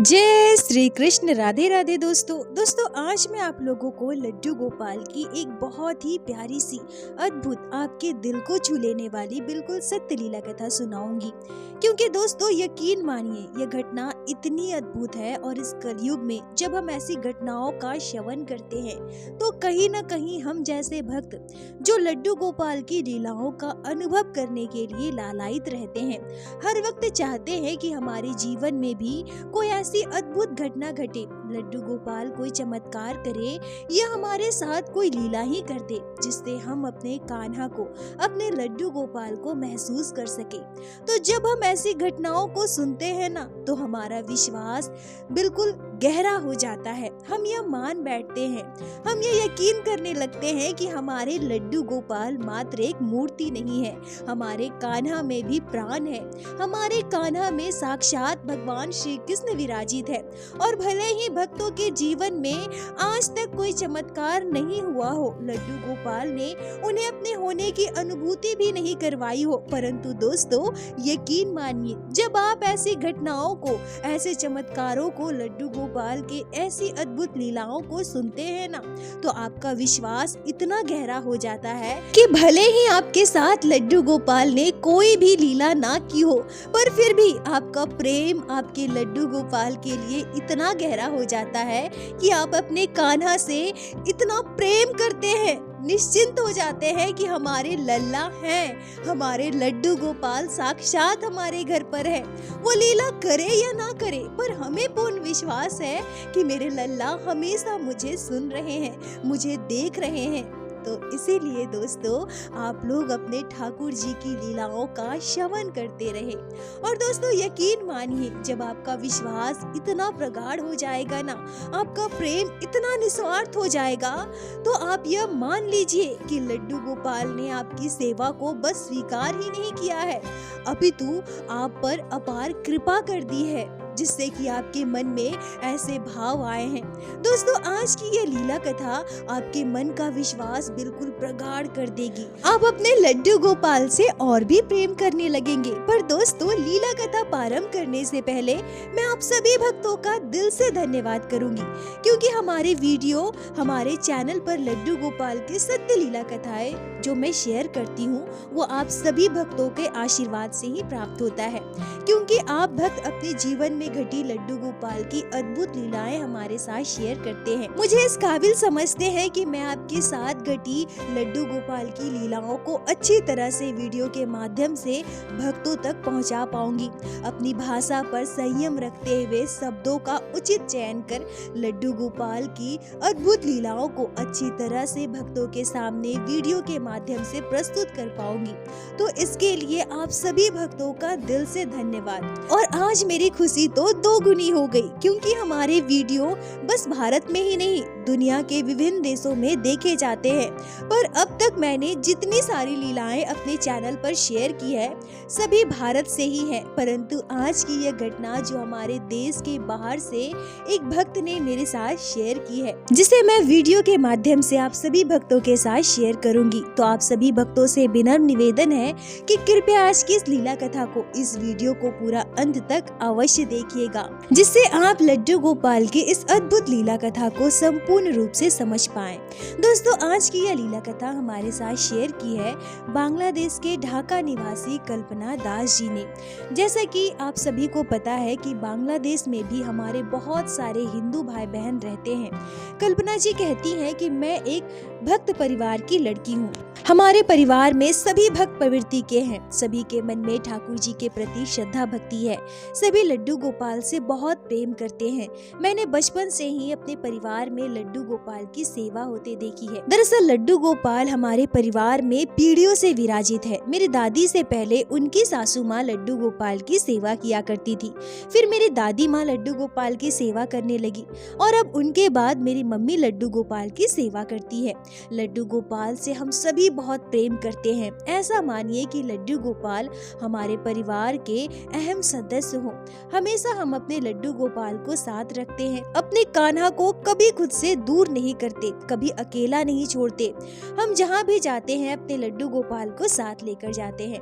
जय श्री कृष्ण। राधे राधे दोस्तों आज मैं आप लोगों को लड्डू गोपाल की एक बहुत ही प्यारी सी अद्भुत आपके दिल को छू लेने वाली बिल्कुल सत्य लीला कथा सुनाऊंगी। क्योंकि दोस्तों यकीन मानिए यह घटना इतनी अद्भुत है और इस कलयुग में जब हम ऐसी घटनाओं का श्रवण करते हैं तो कहीं न कहीं हम जैसे भक्त जो लड्डू गोपाल की लीलाओं का अनुभव करने के लिए लालायित रहते हैं, हर वक्त चाहते हैं कि हमारे जीवन में भी कोई ऐसी अद्भुत घटना घटे, लड्डू गोपाल कोई चमत्कार करे या हमारे साथ कोई लीला ही कर दे जिससे हम अपने कान्हा को, अपने लड्डू गोपाल को महसूस कर सके। तो जब हम ऐसी घटनाओं को सुनते हैं ना तो हमारा विश्वास बिल्कुल गहरा हो जाता है। हम यह मान बैठते हैं, हम ये यकीन करने लगते हैं कि हमारे लड्डू गोपाल मात्र एक मूर्ति नहीं है, हमारे कान्हा में भी प्राण है, हमारे कान्हा में साक्षात भगवान श्री कृष्ण विराजित है। और भले ही भक्तों के जीवन में आज तक कोई चमत्कार नहीं हुआ हो, लड्डू गोपाल ने उन्हें अपने होने की अनुभूति भी नहीं करवाई हो, परंतु दोस्तों यकीन मानिए जब आप ऐसी घटनाओं को, ऐसे चमत्कारों को, लड्डू गोपाल के ऐसी अद्भुत लीलाओं को सुनते हैं ना तो आपका विश्वास इतना गहरा हो जाता है कि भले ही आपके साथ लड्डू गोपाल ने कोई भी लीला ना की हो, पर फिर भी आपका प्रेम आपके लड्डू गोपाल के लिए इतना गहरा हो जाता है कि आप अपने कान्हा से इतना प्रेम करते हैं, निश्चिंत हो जाते हैं कि हमारे लल्ला हैं, हमारे लड्डू गोपाल साक्षात हमारे घर पर है। वो लीला करे या ना करे पर हमें पूर्ण विश्वास है कि मेरे लल्ला हमेशा मुझे सुन रहे हैं, मुझे देख रहे हैं। तो इसीलिए दोस्तों आप लोग अपने ठाकुर जी की लीलाओं का श्रवण करते रहे। और दोस्तों यकीन मानिए जब आपका विश्वास इतना प्रगाढ़ हो जाएगा ना, आपका प्रेम इतना निस्वार्थ हो जाएगा तो आप यह मान लीजिए कि लड्डू गोपाल ने आपकी सेवा को बस स्वीकार ही नहीं किया है, अपितु आप पर अपार कृपा कर दी है जिससे कि आपके मन में ऐसे भाव आए हैं। दोस्तों आज की ये लीला कथा आपके मन का विश्वास बिल्कुल प्रगाढ़ कर देगी, आप अपने लड्डू गोपाल से और भी प्रेम करने लगेंगे। पर दोस्तों लीला कथा प्रारंभ करने से पहले मैं आप सभी भक्तों का दिल से धन्यवाद करूंगी क्योंकि हमारे वीडियो, हमारे चैनल पर लड्डू गोपाल की सत्य लीला कथाएं जो मैं शेयर करती हूँ वो आप सभी भक्तों के आशीर्वाद से ही प्राप्त होता है, क्योंकि आप भक्त अपने जीवन में घटी लड्डू गोपाल की अद्भुत लीलाएं हमारे साथ शेयर करते हैं। मुझे इस काबिल समझते हैं कि मैं आपके साथ घटी लड्डू गोपाल की लीलाओं को अच्छी तरह से वीडियो के माध्यम से भक्तों तक पहुंचा पाऊंगी। अपनी भाषा पर संयम रखते हुए शब्दों का उचित चयन कर लड्डू गोपाल की अद्भुत लीलाओं को अच्छी तरह से भक्तों के सामने वीडियो के माध्यम से प्रस्तुत कर पाऊंगी। तो इसके लिए आप सभी भक्तों का दिल से धन्यवाद। और आज मेरी खुशी तो दो गुनी हो गई क्योंकि हमारे वीडियो बस भारत में ही नहीं दुनिया के विभिन्न देशों में देखे जाते हैं। पर अब तक मैंने जितनी सारी लीलाएं अपने चैनल पर शेयर की है सभी भारत से ही है, परंतु आज की यह घटना जो हमारे देश के बाहर से एक भक्त ने मेरे साथ शेयर की है, जिसे मैं वीडियो के माध्यम से आप सभी भक्तों के साथ शेयर करूंगी। तो आप सभी भक्तों से विनम्र निवेदन है कि कृपया आज की इस लीला कथा को, इस वीडियो को पूरा अंत तक अवश्य देखिएगा जिससे आप लड्डू गोपाल की इस अद्भुत लीला कथा को संपूर्ण रूप से समझ पाएं। दोस्तों आज की यह लीला कथा हमारे साथ शेयर की है बांग्लादेश के ढाका निवासी कल्पना दास जी ने। जैसा कि आप सभी को पता है कि बांग्लादेश में भी हमारे बहुत सारे हिंदू भाई बहन रहते हैं। कल्पना जी कहती हैं कि मैं एक भक्त परिवार की लड़की हूँ, हमारे परिवार में सभी भक्त प्रवृत्ति के हैं, सभी के मन में ठाकुर जी के प्रति श्रद्धा भक्ति है, सभी लड्डू गोपाल से बहुत प्रेम करते हैं। मैंने बचपन से ही अपने परिवार में लड्डू गोपाल की सेवा होते देखी है। दरअसल लड्डू गोपाल हमारे परिवार में पीढ़ियों से विराजित है। मेरी दादी से पहले उनकी सासू माँ लड्डू गोपाल की सेवा किया करती थी, फिर मेरी दादी माँ लड्डू गोपाल की सेवा करने लगी और अब उनके बाद मेरी मम्मी लड्डू गोपाल की सेवा करती है। लड्डू गोपाल से हम सभी बहुत प्रेम करते हैं। ऐसा मानिए कि लड्डू गोपाल हमारे परिवार के अहम सदस्य हो। हमेशा हम अपने लड्डू गोपाल को साथ रखते हैं, अपने कान्हा को कभी खुद से दूर नहीं करते, कभी अकेला नहीं छोड़ते। हम जहाँ भी जाते हैं अपने लड्डू गोपाल को साथ लेकर जाते हैं।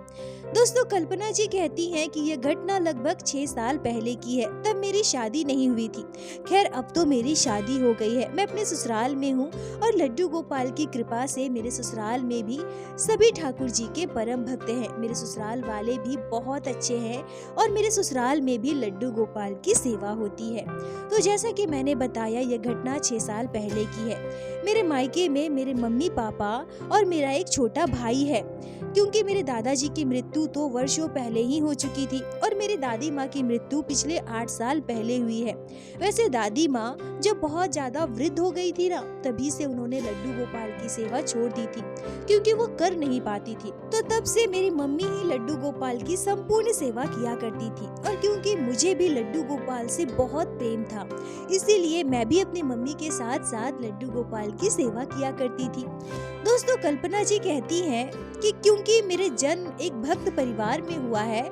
दोस्तों कल्पना जी कहती हैं कि यह घटना लगभग 6 साल पहले की है। तब मेरी शादी नहीं हुई थी। खैर अब तो मेरी शादी हो गई है। मैं अपने ससुराल में हूँ और लड्डू गोपाल की कृपा से मेरे ससुराल में भी सभी ठाकुर जी के परम भक्त हैं। मेरे ससुराल वाले भी बहुत अच्छे हैं और मेरे ससुराल में भी लड्डू गोपाल की सेवा होती है। तो जैसा कि मैंने बताया, यह घटना 6 साल पहले की है। मेरे मायके में मेरे मम्मी पापा और मेरा एक छोटा भाई है, क्योंकि मेरे दादाजी की मृत्यु तो वर्षों पहले ही हो चुकी थी और मेरी दादी माँ की मृत्यु पिछले 8 साल पहले हुई है। वैसे दादी माँ जब बहुत ज्यादा वृद्ध हो गई थी ना, तभी से उन्होंने लड्डू गोपाल की सेवा छोड़ दी थी, क्योंकि वो कर नहीं पाती थी। तो तब से मेरी मम्मी ही लड्डू गोपाल की संपूर्ण सेवा किया करती थी। और क्योंकि मुझे भी लड्डू गोपाल से बहुत प्रेम था, इसीलिए मैं भी अपनी मम्मी के साथ साथ लड्डू गोपाल की सेवा किया करती थी। दोस्तों कल्पना जी कहती हैं कि क्योंकि मेरे जन्म एक भक्त परिवार में हुआ है,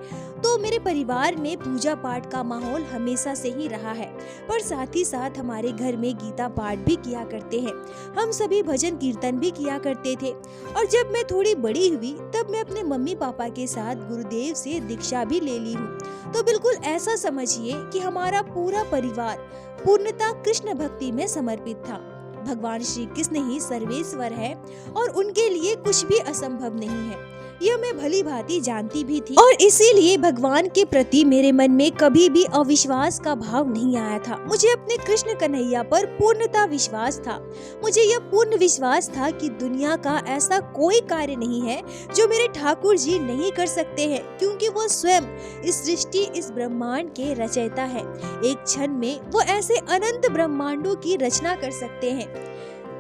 तो मेरे परिवार में पूजा पाठ का माहौल हमेशा से ही रहा है। पर साथ ही साथ हमारे घर में गीता पाठ भी किया करते हैं। हम सभी भजन कीर्तन भी किया करते थे। और जब मैं थोड़ी बड़ी हुई, तब मैं अपने मम्मी पापा के साथ गुरुदेव से दीक्षा भी ले ली हूँ। तो बिल्कुल ऐसा समझिए कि हमारा पूरा परिवार पूर्णतः कृष्ण भक्ति में समर्पित था। भगवान श्री कृष्ण ही सर्वेश्वर है और उनके लिए कुछ भी असंभव नहीं है, यह मैं भली भांति जानती भी थी। और इसीलिए भगवान के प्रति मेरे मन में कभी भी अविश्वास का भाव नहीं आया था। मुझे अपने कृष्ण कन्हैया पर पूर्णता विश्वास था। मुझे यह पूर्ण विश्वास था कि दुनिया का ऐसा कोई कार्य नहीं है जो मेरे ठाकुर जी नहीं कर सकते हैं, क्योंकि वो स्वयं इस सृष्टि, इस ब्रह्मांड के रचयिता है। एक क्षण में वो ऐसे अनंत ब्रह्मांडों की रचना कर सकते हैं।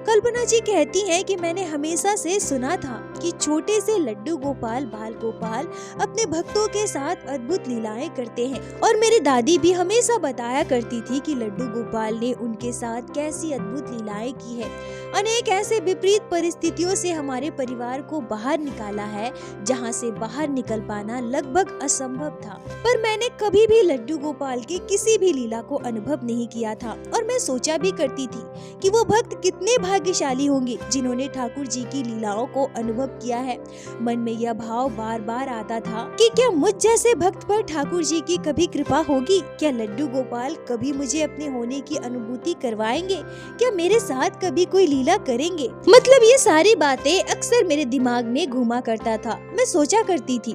कल्पना जी कहती हैं कि मैंने हमेशा से सुना था कि छोटे से लड्डू गोपाल, बाल गोपाल अपने भक्तों के साथ अद्भुत लीलाएं करते हैं। और मेरी दादी भी हमेशा बताया करती थी कि लड्डू गोपाल ने उनके साथ कैसी अद्भुत लीलाएं की है। अनेक ऐसे विपरीत परिस्थितियों से हमारे परिवार को बाहर निकाला है, जहां से बाहर निकल पाना लगभग असंभव था। पर मैंने कभी भी लड्डू गोपाल की किसी भी लीला को अनुभव नहीं किया था। और मैं सोचा भी करती थी कि वो भक्त कितने भाग्यशाली होंगे जिन्होंने ठाकुर जी की लीलाओं को अनुभव किया है। मन में यह भाव बार बार आता था कि क्या मुझ जैसे भक्त पर ठाकुर जी की कभी कृपा होगी? क्या लड्डू गोपाल कभी मुझे अपने होने की अनुभूति करवाएंगे? क्या मेरे साथ कभी कोई लीला करेंगे? मतलब ये सारी बातें अक्सर मेरे दिमाग में घूमा करता था, मैं सोचा करती थी।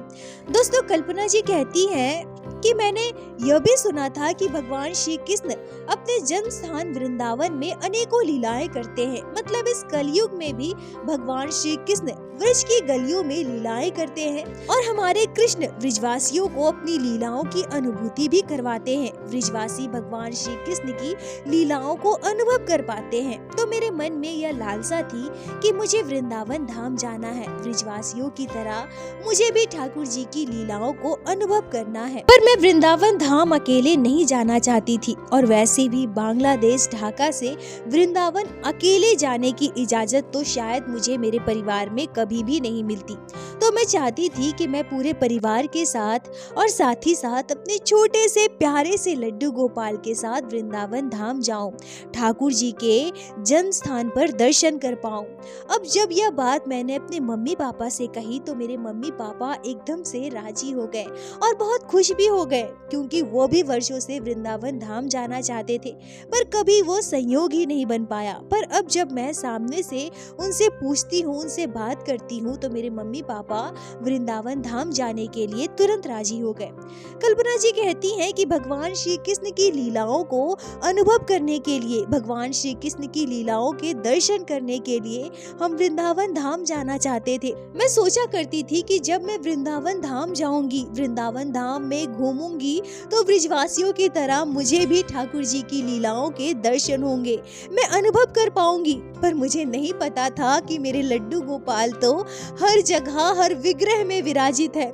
दोस्तों कल्पना जी कहती हैं कि मैंने यह भी सुना था कि भगवान श्री कृष्ण अपने जन्म स्थान वृंदावन में अनेकों लीलाएं करते हैं। मतलब इस कलयुग में भी भगवान श्री कृष्ण ब्रज की गलियों में लीलाएं करते हैं और हमारे कृष्ण ब्रजवासियों को अपनी लीलाओं की अनुभूति भी करवाते हैं। ब्रजवासी भगवान श्री कृष्ण की लीलाओं को अनुभव कर पाते हैं। तो मेरे मन में यह लालसा थी कि मुझे वृंदावन धाम जाना है। ब्रजवासियों की तरह मुझे भी ठाकुर जी की लीलाओं को अनुभव करना है। पर मैं वृंदावन धाम अकेले नहीं जाना चाहती थी, और वैसे भी बांग्लादेश ढाका से वृंदावन अकेले जाने की इजाजत तो शायद मुझे मेरे परिवार में कभी भी नहीं मिलती। तो मैं चाहती थी कि मैं पूरे परिवार के साथ और साथ ही साथ अपने छोटे से प्यारे से लड्डू गोपाल के साथ वृंदावन धाम जाऊं, ठाकुर जी के जन्म स्थान पर दर्शन कर पाऊं। अब जब यह बात मैंने अपने मम्मी पापा से कही, तो मेरे मम्मी पापा एकदम से राजी हो गए और बहुत खुश भी हो गए, क्योंकि वो भी वर्षों से वृंदावन धाम जाना चाहते थे, पर कभी वो संयोग ही नहीं बन पाया। पर अब जब मैं सामने से उनसे पूछती हूँ, उनसे बात करती हूँ, तो मेरे मम्मी पापा वृंदावन धाम जाने के लिए तुरंत राजी हो गए। कल्पना जी कहती हैं कि भगवान श्री कृष्ण की लीलाओं को अनुभव करने के लिए, भगवान श्री कृष्ण की लीलाओं के दर्शन करने के लिए हम वृंदावन धाम जाना चाहते थे। मैं सोचा करती थी कि जब मैं वृंदावन धाम जाऊंगी, वृंदावन धाम में घूमूंगी, तो ब्रजवासियों की तरह मुझे भी ठाकुर जी की लीलाओं के दर्शन होंगे, मैं अनुभव कर पाऊंगी। पर मुझे नहीं पता था कि मेरे लड्डू गोपाल तो हर जगह, हर विग्रह में विराजित है।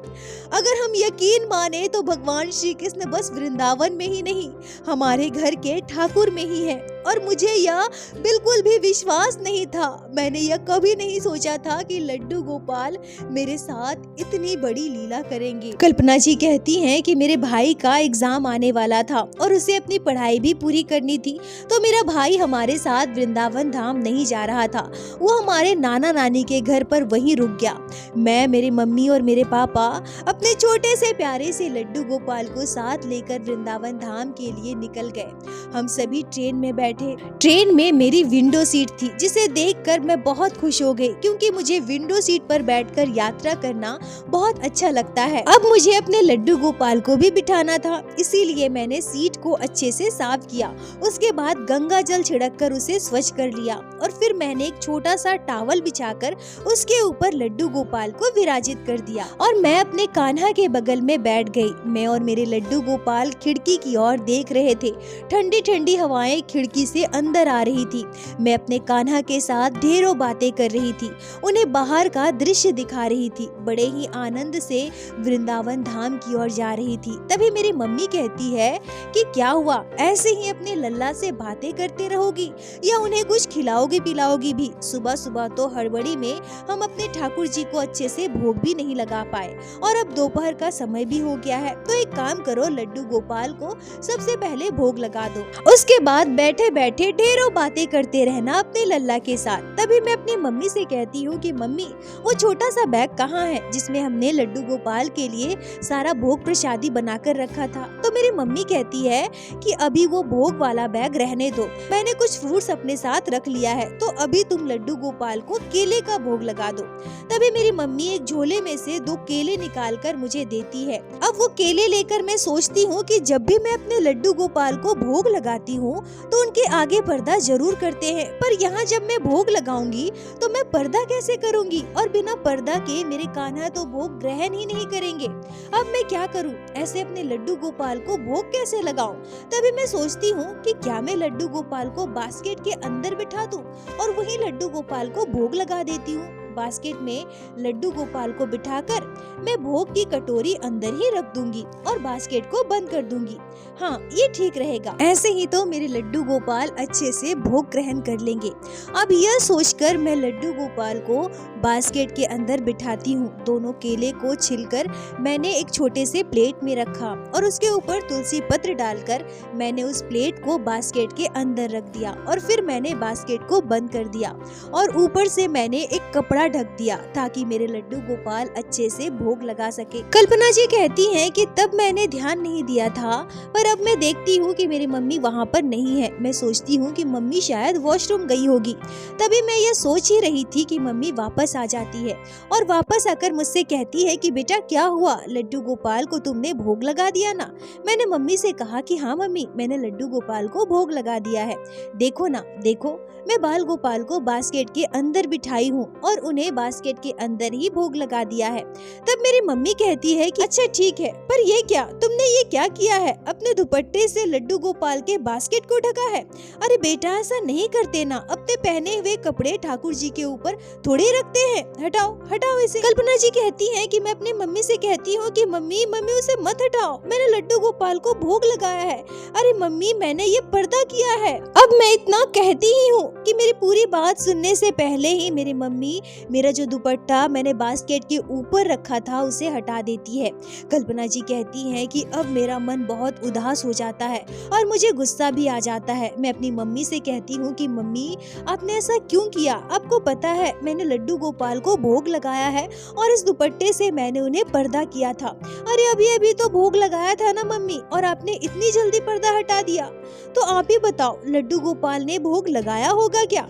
अगर हम यकीन माने तो भगवान श्री कृष्ण बस वृंदावन में ही नहीं, हमारे घर के ठाकुर में ही है। और मुझे यह बिल्कुल भी विश्वास नहीं था। मैंने यह कभी नहीं सोचा था कि लड्डू गोपाल मेरे साथ इतनी बड़ी लीला करेंगे। कल्पना जी कहती हैं कि मेरे भाई का एग्जाम आने वाला था और उसे अपनी पढ़ाई भी पूरी करनी थी, तो मेरा भाई हमारे साथ वृंदावन धाम नहीं जा रहा था। वो हमारे नाना नानी के घर पर वहीं रुक गया। मैं, मेरी मम्मी और मेरे पापा अपने छोटे से प्यारे से लड्डू गोपाल को साथ लेकर वृंदावन धाम के लिए निकल गए। हम सभी ट्रेन में बैठे। ट्रेन में मेरी विंडो सीट थी, जिसे देखकर मैं बहुत खुश हो गई, क्योंकि मुझे विंडो सीट पर बैठकर यात्रा करना बहुत अच्छा लगता है। अब मुझे अपने लड्डू गोपाल को भी बिठाना था, इसीलिए मैंने सीट को अच्छे से साफ किया। उसके बाद गंगा जल छिड़क कर उसे स्वच्छ कर लिया और फिर मैंने एक छोटा सा टॉवल बिछाकर उसके ऊपर लड्डू गोपाल को विराजित कर दिया और मैं अपने कान्हा के बगल में बैठ गई। मैं और मेरे लड्डू गोपाल खिड़की की ओर देख रहे थे। ठंडी ठंडी हवाएं खिड़की से अंदर आ रही थी। मैं अपने कान्हा के साथ ढेरों बातें कर रही थी, उन्हें बाहर का दृश्य दिखा रही थी। बड़े ही आनंद से वृंदावन धाम की ओर जा रही थी। तभी मेरी मम्मी कहती है कि क्या हुआ, ऐसे ही अपने लल्ला से बातें करते रहोगी या उन्हें कुछ खिलाओगी पिलाओगी भी? सुबह सुबह तो हड़बड़ी में हम अपने ठाकुर जी को अच्छे से भोग भी नहीं लगा पाए और अब दोपहर का समय भी हो गया है। तो एक काम करो, लड्डू गोपाल को सबसे पहले भोग लगा दो, उसके बाद बैठे बैठे ढेरों बातें करते रहना अपने लल्ला के साथ। तभी मैं अपनी मम्मी से कहती हूँ कि मम्मी, वो छोटा सा बैग कहाँ है जिसमें हमने लड्डू गोपाल के लिए सारा भोग प्रसादी बनाकर रखा था? तो मेरी मम्मी कहती है कि अभी वो भोग वाला बैग रहने दो, मैंने कुछ फ्रूट्स अपने साथ रख लिया है, तो अभी तुम लड्डू गोपाल को केले का भोग लगा दो। तभी मेरी मम्मी एक झोले में से 2 केले निकाल कर मुझे देती है। अब वो केले लेकर मैं सोचती हूँ कि जब भी मैं अपने लड्डू गोपाल को भोग लगाती हूँ तो उनके आगे पर्दा जरूर करते हैं, पर यहाँ जब मैं भोग लगाऊंगी तो मैं पर्दा कैसे करूँगी और बिना पर्दा के मेरे कान्हा तो भोग ग्रहण ही नहीं करेंगे। अब मैं क्या करूँ, ऐसे अपने लड्डू गोपाल को भोग कैसे लगाऊं? तभी मैं सोचती हूँ कि क्या मैं लड्डू गोपाल को बास्केट के अंदर बिठा दूं और वही लड्डू गोपाल को भोग लगा देती हूँ। बास्केट में लड्डू गोपाल को बिठाकर मैं भोग की कटोरी अंदर ही रख दूंगी और बास्केट को बंद कर दूंगी। हाँ, ये ठीक रहेगा। ऐसे ही तो मेरे लड्डू गोपाल अच्छे से भोग ग्रहण कर लेंगे। अब यह सोचकर मैं लड्डू गोपाल को बास्केट के अंदर बिठाती हूँ। दोनों केले को छिलकर मैंने एक छोटे से प्लेट में रखा और उसके ऊपर तुलसी पत्र डालकर मैंने उस प्लेट को बास्केट के अंदर रख दिया और फिर मैंने बास्केट को बंद कर दिया और ऊपर से मैंने एक कपड़ा ढक दिया ताकि मेरे लड्डू गोपाल अच्छे से भोग लगा सके। कल्पना जी कहती हैं कि तब मैंने ध्यान नहीं दिया था, पर अब मैं देखती हूँ कि मेरी मम्मी वहाँ पर नहीं है। मैं सोचती हूँ कि मम्मी शायद वॉशरूम गई होगी। तभी मैं यह सोच ही रही थी कि मम्मी वापस आ जाती है और वापस आकर मुझसे कहती है कि बेटा क्या हुआ, लड्डू गोपाल को तुमने भोग लगा दिया ना? मैंने मम्मी से कहा कि हाँ मम्मी, मैंने लड्डू गोपाल को भोग लगा दिया है। देखो ना, देखो, मैं बाल गोपाल को बास्केट के अंदर बिठाई हूँ और उन्हें बास्केट के अंदर ही भोग लगा दिया है। तब मेरी मम्मी कहती है कि अच्छा ठीक है, पर ये क्या, तुमने ये क्या किया है? अपने दुपट्टे से लड्डू गोपाल के बास्केट को ढका है? अरे बेटा, ऐसा नहीं करते ना, अपने पहने हुए कपड़े ठाकुर जी के ऊपर थोड़े रखते हैं, हटाओ हटाओ इसे। कल्पना जी कहती है कि मैं अपनी मम्मी से कहती हूँ कि मम्मी मम्मी उसे मत हटाओ, मैंने लड्डू गोपाल को भोग लगाया है। अरे मम्मी, मैंने ये पर्दा किया है। अब मैं इतना कहती ही हूँ कि मेरी पूरी बात सुनने से पहले ही मेरी मम्मी मेरा जो दुपट्टा मैंने बास्केट के ऊपर रखा था उसे हटा देती है। कल्पना जी कहती हैं कि अब मेरा मन बहुत उदास हो जाता है और मुझे गुस्सा भी आ जाता है। मैं अपनी मम्मी से कहती हूँ कि मम्मी, आपने ऐसा क्यों किया? आपको पता है मैंने लड्डू गोपाल को भोग लगाया है और इस दुपट्टे से मैंने उन्हें पर्दा किया था। अरे अभी अभी तो भोग लगाया था ना मम्मी, और आपने इतनी जल्दी पर्दा हटा दिया। तो आप ही बताओ, लड्डू गोपाल ने भोग लगाया होगा क्या?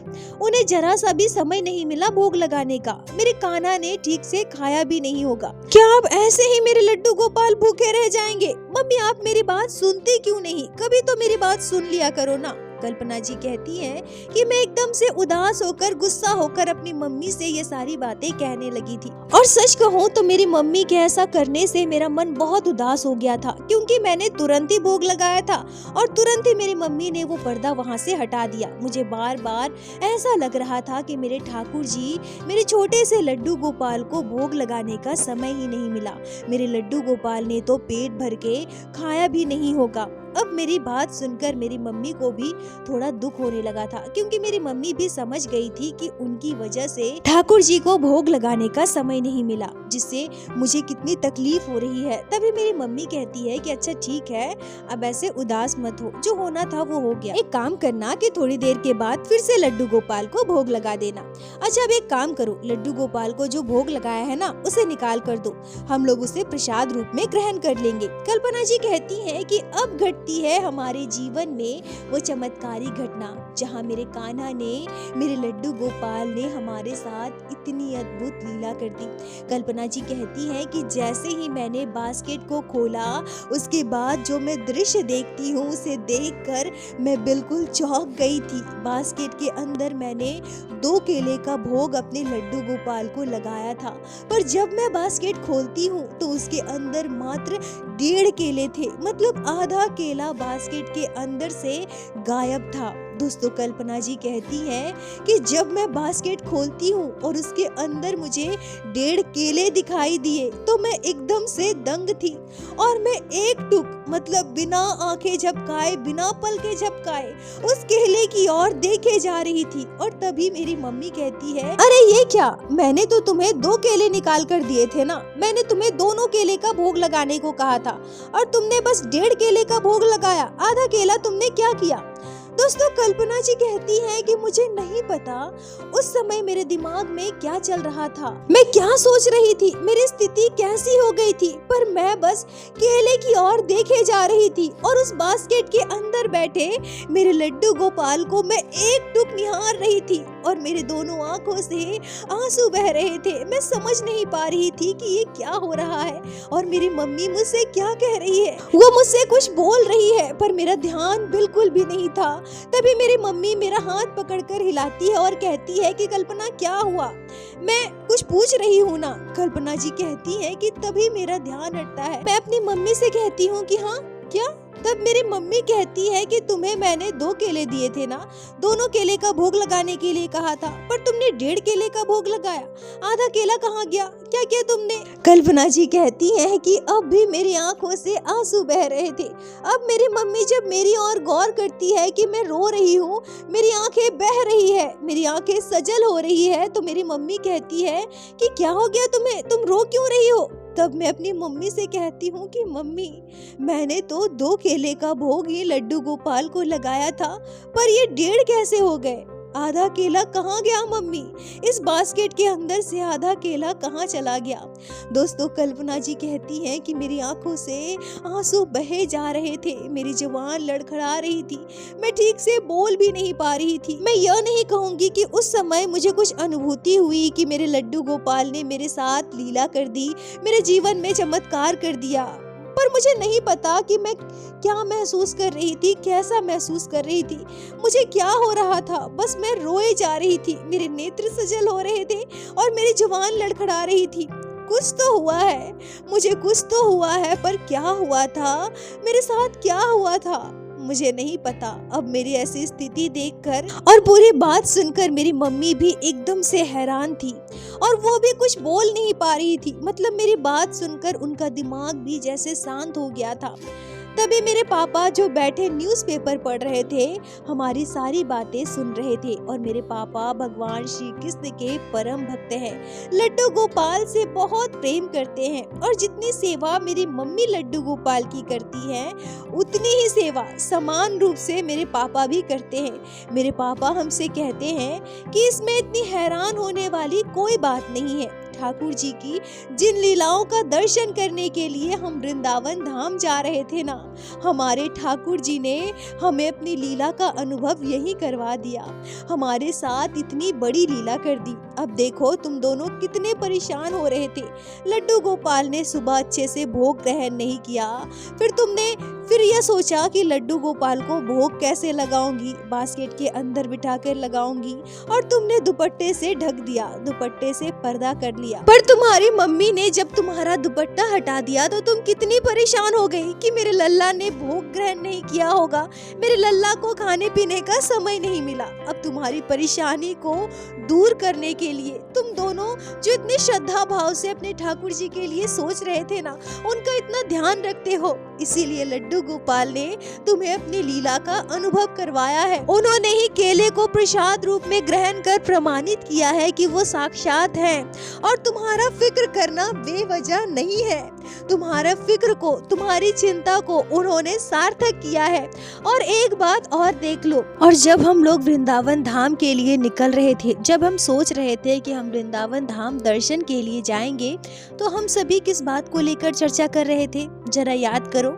उन्हें जरा सा भी समय नहीं मिला भोग लगाने का। मेरे कान्हा ने ठीक से खाया भी नहीं होगा। क्या आप ऐसे ही मेरे लड्डू गोपाल भूखे रह जाएंगे? मम्मी, आप मेरी बात सुनती क्यों नहीं? कभी तो मेरी बात सुन लिया करो ना। कल्पना जी कहती हैं कि मैं एकदम से उदास होकर, गुस्सा होकर अपनी मम्मी से ये सारी बातें कहने लगी थी। और सच कहूँ तो मेरी मम्मी के ऐसा करने से मेरा मन बहुत उदास हो गया था, क्योंकि मैंने तुरंत ही भोग लगाया था और तुरंत ही मेरी मम्मी ने वो पर्दा वहाँ से हटा दिया। मुझे बार बार ऐसा लग रहा था कि मेरे ठाकुर जी मेरे छोटे से लड्डू गोपाल को भोग लगाने का समय ही नहीं मिला। मेरे लड्डू गोपाल ने तो पेट भर के खाया भी नहीं होगा। अब मेरी बात सुनकर मेरी मम्मी को भी थोड़ा दुख होने लगा था, क्योंकि मेरी मम्मी भी समझ गई थी कि उनकी वजह से ठाकुर जी को भोग लगाने का समय नहीं मिला, जिससे मुझे कितनी तकलीफ हो रही है। तभी मेरी मम्मी कहती है कि अच्छा ठीक है, अब ऐसे उदास मत हो, जो होना था वो हो गया। एक काम करना कि थोड़ी देर के बाद फिर से लड्डू गोपाल को भोग लगा देना। अच्छा अब एक काम करो, लड्डू गोपाल को जो भोग लगाया है ना उसे निकाल कर दो, हम लोग उसे प्रसाद रूप में ग्रहण कर लेंगे। कल्पना जी कहती हैं कि अब घटती है हमारे जीवन में वो चमत्कारी घटना जहाँ मेरे कान्हा ने, मेरे लड्डू गोपाल ने हमारे साथ इतनी अद्भुत लीला कर दी। कल्पना जी कहती हैं कि जैसे ही मैंने बास्केट को खोला, उसके बाद जो मैं दृश्य देखती हूँ उसे देखकर मैं बिल्कुल चौंक गई थी। बास्केट के अंदर मैंने 2 केले का भोग अपने लड्डू गोपाल को लगाया था, पर जब मैं बास्केट खोलती हूँ तो उसके अंदर मात्र 1.5 केले थे, मतलब आधा केला बास्केट के अंदर से गायब था। दोस्तों कल्पना जी कहती है कि जब मैं बास्केट खोलती हूँ और उसके अंदर मुझे 1.5 केले दिखाई दिए तो मैं एकदम से दंग थी, और मैं एक टुक मतलब बिना आंखें झपकाए, बिना पलके झपकाए उस केले की ओर देखे जा रही थी। और तभी मेरी मम्मी कहती है, अरे ये क्या, मैंने तो तुम्हें 2 केले निकाल कर दिए थे ना, मैंने तुम्हें दोनों केले का भोग लगाने को कहा था और तुमने बस 1.5 केले का भोग लगाया, आधा केला तुमने क्या किया। दोस्तों कल्पना जी कहती हैं कि मुझे नहीं पता उस समय मेरे दिमाग में क्या चल रहा था, मैं क्या सोच रही थी, मेरी स्थिति कैसी हो गई थी, पर मैं बस केले की ओर देखे जा रही थी और उस बास्केट के अंदर बैठे मेरे लड्डू गोपाल को मैं एक टुक निहार रही थी और मेरे दोनों आंखों से आंसू बह रहे थे। मैं समझ नहीं पा रही थी कि ये क्या हो रहा है और मेरी मम्मी मुझसे क्या कह रही है, वो मुझसे कुछ बोल रही है पर मेरा ध्यान बिल्कुल भी नहीं था। तभी मेरी मम्मी मेरा हाथ पकड़कर हिलाती है और कहती है कि कल्पना क्या हुआ, मैं कुछ पूछ रही हूँ ना। कल्पना जी कहती है कि तभी मेरा ध्यान हटता है। मैं अपनी मम्मी से कहती हूँ कि हाँ क्या। तब मेरी मम्मी कहती है कि तुम्हें मैंने 2 केले दिए थे ना, दोनों केले का भोग लगाने के लिए कहा था, पर तुमने 1.5 केले का भोग लगाया, आधा केला कहाँ गया, क्या किया तुमने। कल्पना जी कहती है कि अब भी मेरी आंखों से आंसू बह रहे थे। अब मेरी मम्मी जब मेरी ओर गौर करती है कि मैं रो रही हूँ, मेरी आंखें बह रही है, मेरी आंखें सजल हो रही है, तो मेरी मम्मी कहती है कि क्या हो गया तुम्हें, तुम रो क्यों रही हो। तब मैं अपनी मम्मी से कहती हूँ कि मम्मी मैंने तो 2 केले का भोग ही लड्डू गोपाल को लगाया था, पर ये 1.5 कैसे हो गए, आधा केला कहाँ गया मम्मी, इस बास्केट के अंदर से आधा केला कहाँ चला गया। दोस्तों कल्पना जी कहती हैं कि मेरी आंखों से आंसू बहे जा रहे थे, मेरी जुबान लड़खड़ा रही थी, मैं ठीक से बोल भी नहीं पा रही थी। मैं यह नहीं कहूंगी कि उस समय मुझे कुछ अनुभूति हुई कि मेरे लड्डू गोपाल ने मेरे साथ लीला कर दी, मेरे जीवन में चमत्कार कर दिया, पर मुझे नहीं पता कि मैं क्या महसूस कर रही थी, कैसा महसूस कर रही थी, मुझे क्या हो रहा था। बस मैं रोए जा रही थी, मेरे नेत्र सजल हो रहे थे और मेरी जुबान लड़खड़ा रही थी। कुछ तो हुआ है, मुझे कुछ तो हुआ है, पर क्या हुआ था, मेरे साथ क्या हुआ था मुझे नहीं पता। अब मेरी ऐसी स्थिति देखकर और पूरी बात सुनकर मेरी मम्मी भी एकदम से हैरान थी और वो भी कुछ बोल नहीं पा रही थी, मतलब मेरी बात सुनकर उनका दिमाग भी जैसे शांत हो गया था। तभी मेरे पापा जो बैठे न्यूज़पेपर पढ़ रहे थे, हमारी सारी बातें सुन रहे थे। और मेरे पापा भगवान श्री कृष्ण के परम भक्त हैं, लड्डू गोपाल से बहुत प्रेम करते हैं और जितनी सेवा मेरी मम्मी लड्डू गोपाल की करती है, उतनी ही सेवा समान रूप से मेरे पापा भी करते हैं। मेरे पापा हमसे कहते हैं कि इसमें इतनी हैरान होने वाली कोई बात नहीं है। ठाकुर जी की जिन लीलाओं का दर्शन करने के लिए हम वृंदावन धाम जा रहे थे ना, हमारे ठाकुर जी ने हमें अपनी लीला का अनुभव यही करवा दिया, हमारे साथ इतनी बड़ी लीला कर दी। अब देखो तुम दोनों कितने परेशान हो रहे थे, लड्डू गोपाल ने सुबह अच्छे से भोग ग्रहण नहीं किया, फिर यह सोचा कि लड्डू गोपाल को भोग कैसे लगाऊंगी, बास्केट के अंदर बिठाकर लगाऊंगी, और तुमने दुपट्टे से ढक दिया, दुपट्टे से पर्दा कर लिया। पर तुम्हारी मम्मी ने जब तुम्हारा दुपट्टा हटा दिया तो तुम कितनी परेशान हो गई कि मेरे लल्ला ने भोग ग्रहण नहीं किया होगा, मेरे लल्ला को खाने पीने का समय नहीं मिला। अब तुम्हारी परेशानी को दूर करने के लिए। तुम दोनों जो इतने श्रद्धा भाव से अपने ठाकुर जी के लिए सोच रहे थे ना, उनका इतना ध्यान रखते हो, इसीलिए लड्डू गोपाल ने तुम्हें अपनी लीला का अनुभव करवाया है। उन्होंने ही केले को प्रसाद रूप में ग्रहण कर प्रमाणित किया है कि वो साक्षात हैं और तुम्हारा फिक्र करना बेवजह नहीं है। तुम्हारा फिक्र को, तुम्हारी चिंता को उन्होंने सार्थक किया है। और एक बात और देख लो, और जब हम लोग वृंदावन धाम के लिए निकल रहे थे, जब हम सोच रहे थे कि हम वृंदावन धाम दर्शन के लिए जाएंगे, तो हम सभी किस बात को लेकर चर्चा कर रहे थे? जरा याद करो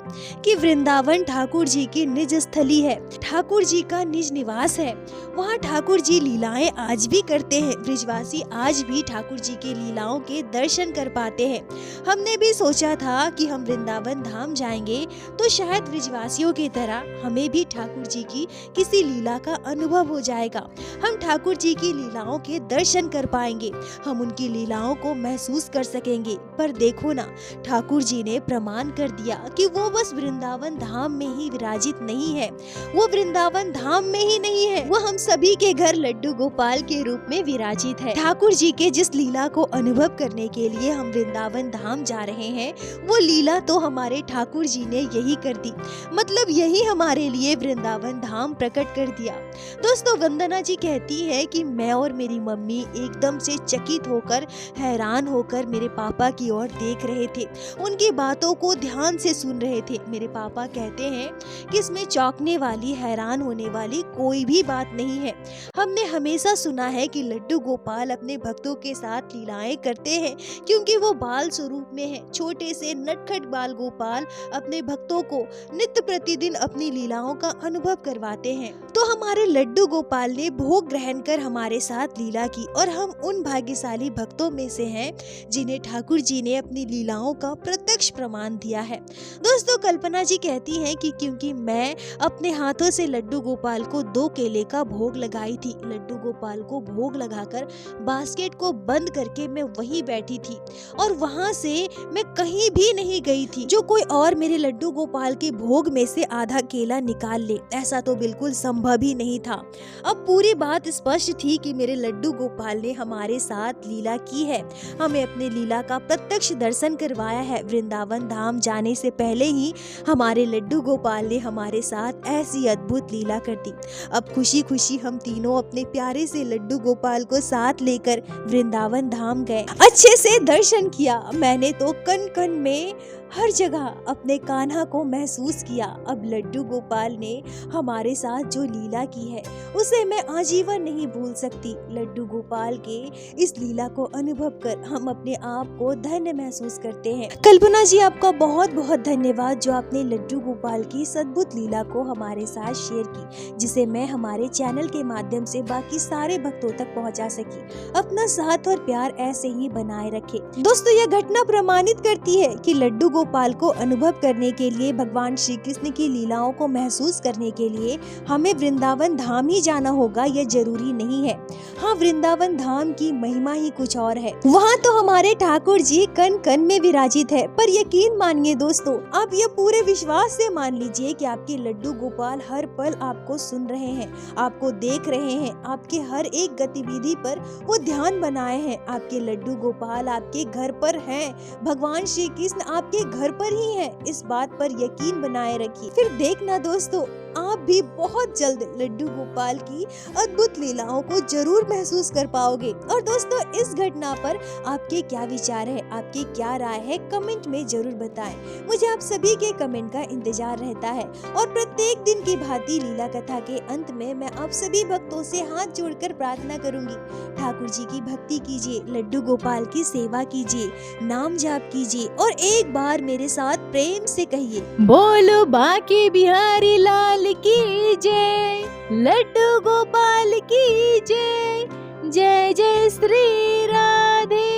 कि वृंदावन ठाकुर जी की निज स्थली है, ठाकुर जी का निज निवास है। वहाँ ठाकुर जी लीलाएं आज भी करते हैं। ब्रिजवासी आज भी ठाकुर जी की लीलाओं के दर्शन कर पाते हैं। हमने भी सोचा था कि हम वृंदावन धाम जाएंगे तो शायद ब्रिजवासियों की तरह हमें भी ठाकुर जी की किसी लीला का अनुभव हो जाएगा। हम ठाकुर जी की लीलाओं के दर्शन कर पाएंगे, हम उनकी लीलाओं को महसूस कर सकेंगे। पर देखो ना, ठाकुर जी ने प्रमाण कर दिया कि वो बस वृंदावन धाम में ही विराजित नहीं है, वो वृंदावन धाम में ही नहीं है, वो हम सभी के घर लड्डू गोपाल के रूप में विराजित है। ठाकुर जी के जिस लीला को अनुभव करने के लिए हम वृंदावन धाम जा रहे हैं, वो लीला तो हमारे ठाकुर जी ने यही कर दी, मतलब यही हमारे लिए वृंदावन धाम प्रकट कर दिया। दोस्तों, वंदना जी कहती है कि मैं और मेरी मम्मी एकदम से चकित होकर, हैरान होकर मेरे पापा की ओर देख रहे थे, उनकी बातों को ध्यान से सुन रहे थे। मेरे पापा कहते हैं कि इसमें चौंकने वाली, हैरान होने वाली कोई भी बात नहीं है। हमने हमेशा सुना है कि लड्डू गोपाल अपने भक्तों के साथ लीलाएं करते हैं, क्योंकि वो बाल स्वरूप में है। छोटे से नटखट बाल गोपाल अपने भक्तों को नित्य प्रतिदिन अपनी लीलाओं का अनुभव करवाते हैं। तो हमारे लड्डू गोपाल ने भोग ग्रहण कर हमारे साथ लीला की, और हम उन भाग्यशाली भक्तों में से हैं जिन्हें ठाकुर जी ने अपनी लीलाओं का प्रत्यक्ष प्रमाण दिया है। दोस्तों, कल्पना जी कहती हैं कि क्योंकि मैं अपने हाथों से लड्डू गोपाल को 2 केले का भोग लगाई थी, लड्डू गोपाल को भोग लगाकर बास्केट को बंद करके मैं वहीं बैठी थी और वहां से मैं कहीं भी नहीं गई थी जो कोई और मेरे लड्डू गोपाल के भोग में से आधा केला निकाल ले। ऐसा तो बिल्कुल संभव ही नहीं था। अब पूरी बात स्पष्ट थी कि मेरे लड्डू गोपाल ने हमारे साथ लीला की है, हमें अपने लीला का प्रत्यक्ष दर्शन करवाया है। वृंदावन धाम जाने से पहले ही हमारे लड्डू गोपाल ने हमारे साथ ऐसी अद्भुत लीला कर दी। अब खुशी खुशी हम तीनों अपने प्यारे से लड्डू गोपाल को साथ लेकर वृंदावन धाम गए, अच्छे से दर्शन किया। मैंने तो कन कन में हर जगह अपने कान्हा को महसूस किया। अब लड्डू गोपाल ने हमारे साथ जो लीला की है उसे मैं आजीवन नहीं भूल सकती। लड्डू गोपाल के इस लीला को अनुभव कर हम अपने आप को धन्य महसूस करते हैं। कल्पना जी, आपका बहुत बहुत धन्यवाद जो आपने लड्डू गोपाल की इस अद्भुत लीला को हमारे साथ शेयर की, जिसे मैं हमारे चैनल के माध्यम से बाकी सारे भक्तों तक पहुंचा सकी। अपना साथ और प्यार ऐसे ही बनाए रखे। दोस्तों, यह घटना प्रमाणित करती है कि लड्डू गोपाल को अनुभव करने के लिए, भगवान श्री कृष्ण की लीलाओं को महसूस करने के लिए हमें वृंदावन धाम ही जाना होगा, यह जरूरी नहीं है। हाँ, वृंदावन धाम की महिमा ही कुछ और है। वहाँ तो हमारे ठाकुर जी कन कन में विराजित है। पर यकीन मानिए दोस्तों, आप ये पूरे विश्वास से मान लीजिए कि आपके लड्डू गोपाल हर पल आपको सुन रहे हैं, आपको देख रहे हैं, आपके हर एक गतिविधि पर वो ध्यान बनाए हैं। आपके लड्डू गोपाल आपके घर पर हैं, भगवान श्री कृष्ण आपके घर पर ही है। इस बात पर यकीन बनाए रखिए। फिर देखना दोस्तों, आप भी बहुत जल्द लड्डू गोपाल की अद्भुत लीलाओं को जरूर महसूस कर पाओगे। और दोस्तों, इस घटना पर आपके क्या विचार है, आपकी क्या राय है, कमेंट में जरूर बताएं। मुझे आप सभी के कमेंट का इंतजार रहता है। और प्रत्येक दिन की भांति लीला कथा के अंत में मैं आप सभी भक्तों से हाथ जोड़कर प्रार्थना करूंगी, ठाकुर जी की भक्ति कीजिए, लड्डू गोपाल की सेवा कीजिए, नाम जाप कीजिए और एक बार मेरे साथ प्रेम से कहिए, बोलो बांके बिहारी लाल की जय, लड्डू गोपाल की जय, जय जय श्री राधे।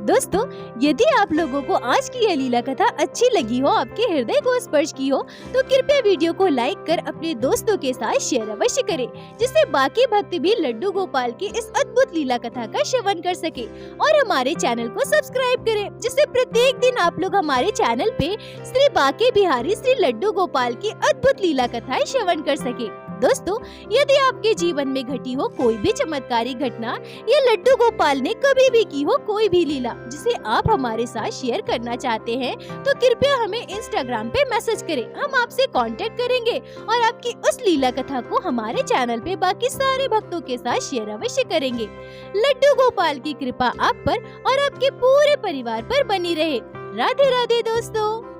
दोस्तों, यदि आप लोगों को आज की यह लीला कथा अच्छी लगी हो, आपके हृदय को स्पर्श की हो, तो कृपया वीडियो को लाइक कर अपने दोस्तों के साथ शेयर अवश्य करें, जिससे बाकी भक्त भी लड्डू गोपाल की इस अद्भुत लीला कथा का श्रवण कर सके। और हमारे चैनल को सब्सक्राइब करें, जिससे प्रत्येक दिन आप लोग हमारे चैनल पे श्री बांके बिहारी श्री लड्डू गोपाल की अद्भुत लीला कथाएं श्रवण कर सके। दोस्तों, यदि आपके जीवन में घटी हो कोई भी चमत्कारी घटना या लड्डू गोपाल ने कभी भी की हो कोई भी लीला जिसे आप हमारे साथ शेयर करना चाहते हैं, तो कृपया हमें इंस्टाग्राम पे मैसेज करें। हम आपसे कांटेक्ट करेंगे और आपकी उस लीला कथा को हमारे चैनल पे बाकी सारे भक्तों के साथ शेयर अवश्य करेंगे। लड्डू गोपाल की कृपा आप पर और आपके पूरे परिवार पर बनी रहे। राधे राधे दोस्तों।